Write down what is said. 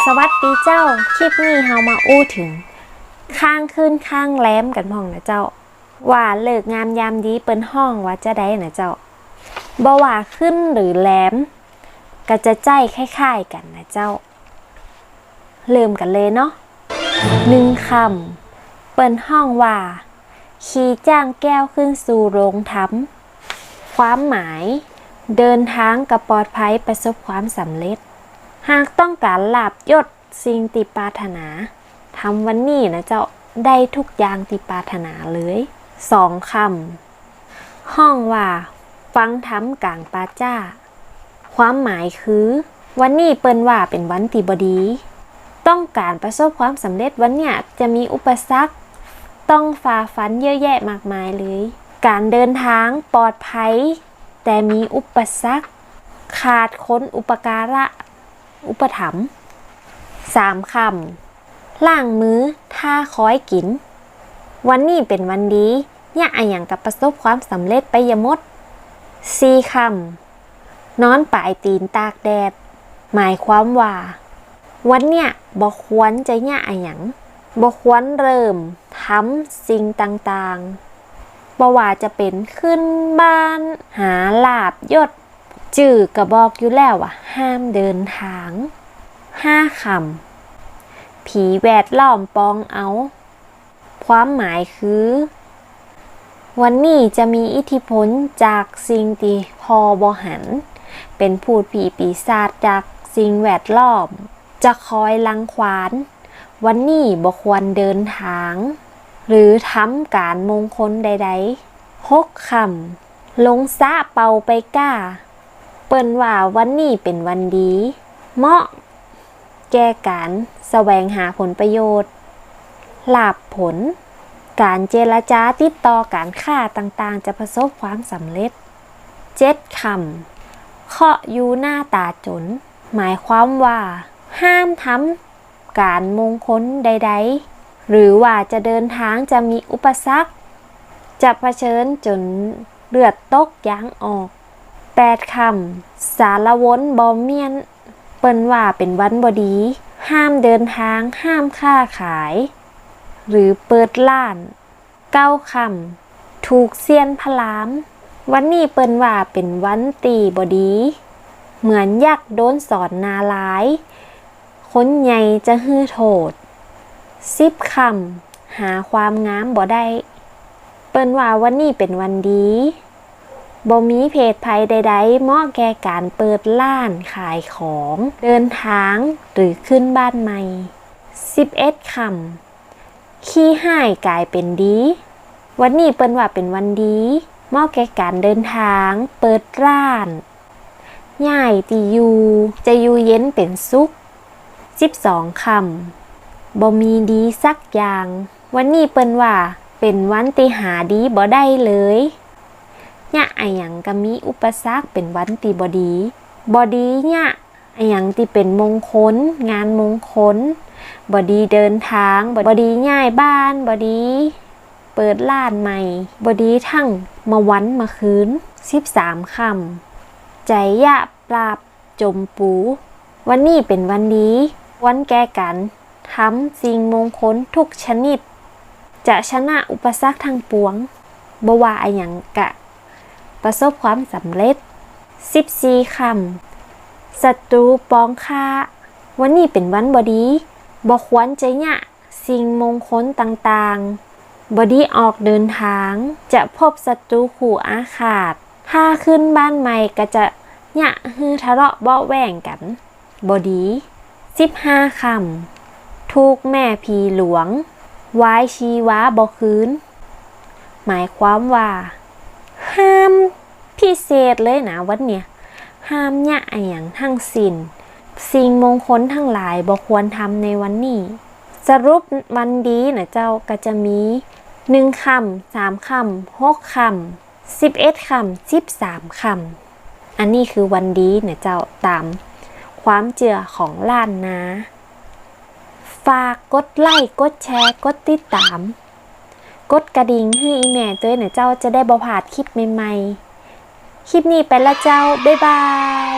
สวัสดีเจ้าคลิปนี้เฮามาอู้ถึงข้างขึ้นข้างแหลมกันพ้องนะเจ้าว่าเลิกงามยามดีเปิ้นห้องว่าจะได้นะเจ้าบ่ว่าขึ้นหรือแหลมก็จะใจคล้ายๆกันนะเจ้าเริ่มกันเลยเนาะ1 คำเปิ้นห้องว่าขี่จ้างแก้วขึ้นสู่โรงทำความหมายเดินทางกับปลอดภัยประสบความสำเร็จหากต้องการลาภยศสิ่งที่ปรารถนาทำวันนี้นะเจ้าได้ทุกอย่างที่ปรารถนาเลย2 คำห้องว่าฟังธรรมกลางป่าจ้าความหมายคือวันนี้เปิ้นว่าเป็นวันที่บ่ดีต้องการประสบความสำเร็จวันเนี้ยจะมีอุปสรรคต้องฝ่าฟันเยอะแยะมากมายเลยการเดินทางปลอดภัยแต่มีอุปสรรคขาดคนอุปการะอุปถัมภ์3 คำล้างมือถ้าคอยกินวันนี้เป็นวันดีเนี่ยอะหยังกับประสบความสำเร็จไปยมด4 คำนอนปลายตีนตากแดดหมายความว่าวันเนี่ยบ่ควรจะเนี่ยอะหยังบ่ควรเริ่มทำสิ่งต่างๆบ่ว่าจะเป็นขึ้นบ้านหาลาภยศจื่อกระบอกอยู่แล้วว่าห้ามเดินทาง5 คำผีแวดล้อมปองเอาความหมายคือวันนี้จะมีอิทธิพลจากสิ่งที่พอบ่หันเป็นพูดผีปีศาจจากสิ่งแวดล้อมจะคอยรังควานวันนี้บ่ควรเดินทางหรือทำการมงคลใดๆ6 คำลงสะเป่าไปก้าเปิ้นว่าวันนี้เป็นวันดีเหมาะแก่การแสวงหาผลประโยชน์ลาภผลการเจรจาติดต่อการค้าต่างๆจะประสบความสำเร็จ7 คำเคาะอยู่หน้าตาจนหมายความว่าห้ามทำการมงคลใดๆหรือว่าจะเดินทางจะมีอุปสรรคจะเผชิญจนเลือดตกยางออก8 คำสารวนบ่เมียนเปิ้นว่าเป็นวันบ่ดีห้ามเดินทางห้ามค้าขายหรือเปิดร้าน9 คำถูกเสี้ยนพลามวันนี้เปิ้นว่าเป็นวันตีบ่ดีเหมือนยักษ์โดนสอนนาลายคนใหญ่จะฮื้อโทษ10 คำหาความงามบ่ได้เปิ้นว่าวันนี้เป็นวันดีบ่มีเพศภัยใดๆเหมาะแก่การเปิดร้านขายของเดินทางหรือขึ้นบ้านใหม่11 คำขี้ห้ายกลายเป็นดีวันนี้เปิ้นว่าเป็นวันดีเหมาะแก่การเดินทางเปิดร้านย้ายที่อยู่จะอยู่เย็นเป็นสุข12 คำบ่มีดีสักอย่างวันนี้เปิ้นว่าเป็นวันที่หาดีบ่ได้เลยเนี่ยอะหยังก็มีอุปสรรคเป็นวันที่บ่ดีเนี่ยอะหยังที่เป็นมงคลงานมงคลบ่ดีเดินทางบ่ดีย้ายบ้านบ่ดีเปิดร้านใหม่บ่ดีทั้งมาวันมาคืน13 คำใจยะปราบจมปูวันนี้เป็นวันดีวันแก่กันทำสิ่งมงคลทุกชนิดจะชนะอุปสรรคทั้งปวงบ่ว่าอะหยังกะประสบความสำเร็จ14 คำศัตรูปองฆ่าวันนี้เป็นวันบ่ดีบ่ควรจะเนี่ยสิ่งมงคลต่างๆบ่ดีออกเดินทางจะพบศัตรูขู่อาฆาตถ้าขึ้นบ้านใหม่ก็จะเนี่ยฮือทะเลาะเบาะแว้งกันบ่ดี15 คำถูกแม่ผีหลวงวายชีวาบ่คืนหมายความว่าห้ามพิเศษเลยนะวันเนี้ยห้ามเนี่ยอะหยังทั้งสิ้นสิ่งมงคลทั้งหลายบ่ควรทำในวันนี้สรุปวันดีนะเจ้าก็จะมี1 คำ3 คำ6 คำ11 คำ13 คำอันนี้คือวันดีนะเจ้าตามความเชื่อของล้านนาฝากกดไลค์กดแชร์กดติดตามกดกระดิ่งให้อีแม่ด้วยนะเจ้าจะได้บ่พลาดคลิปใหม่ๆคลิปนี้ไปละเจ้าบ๊ายบาย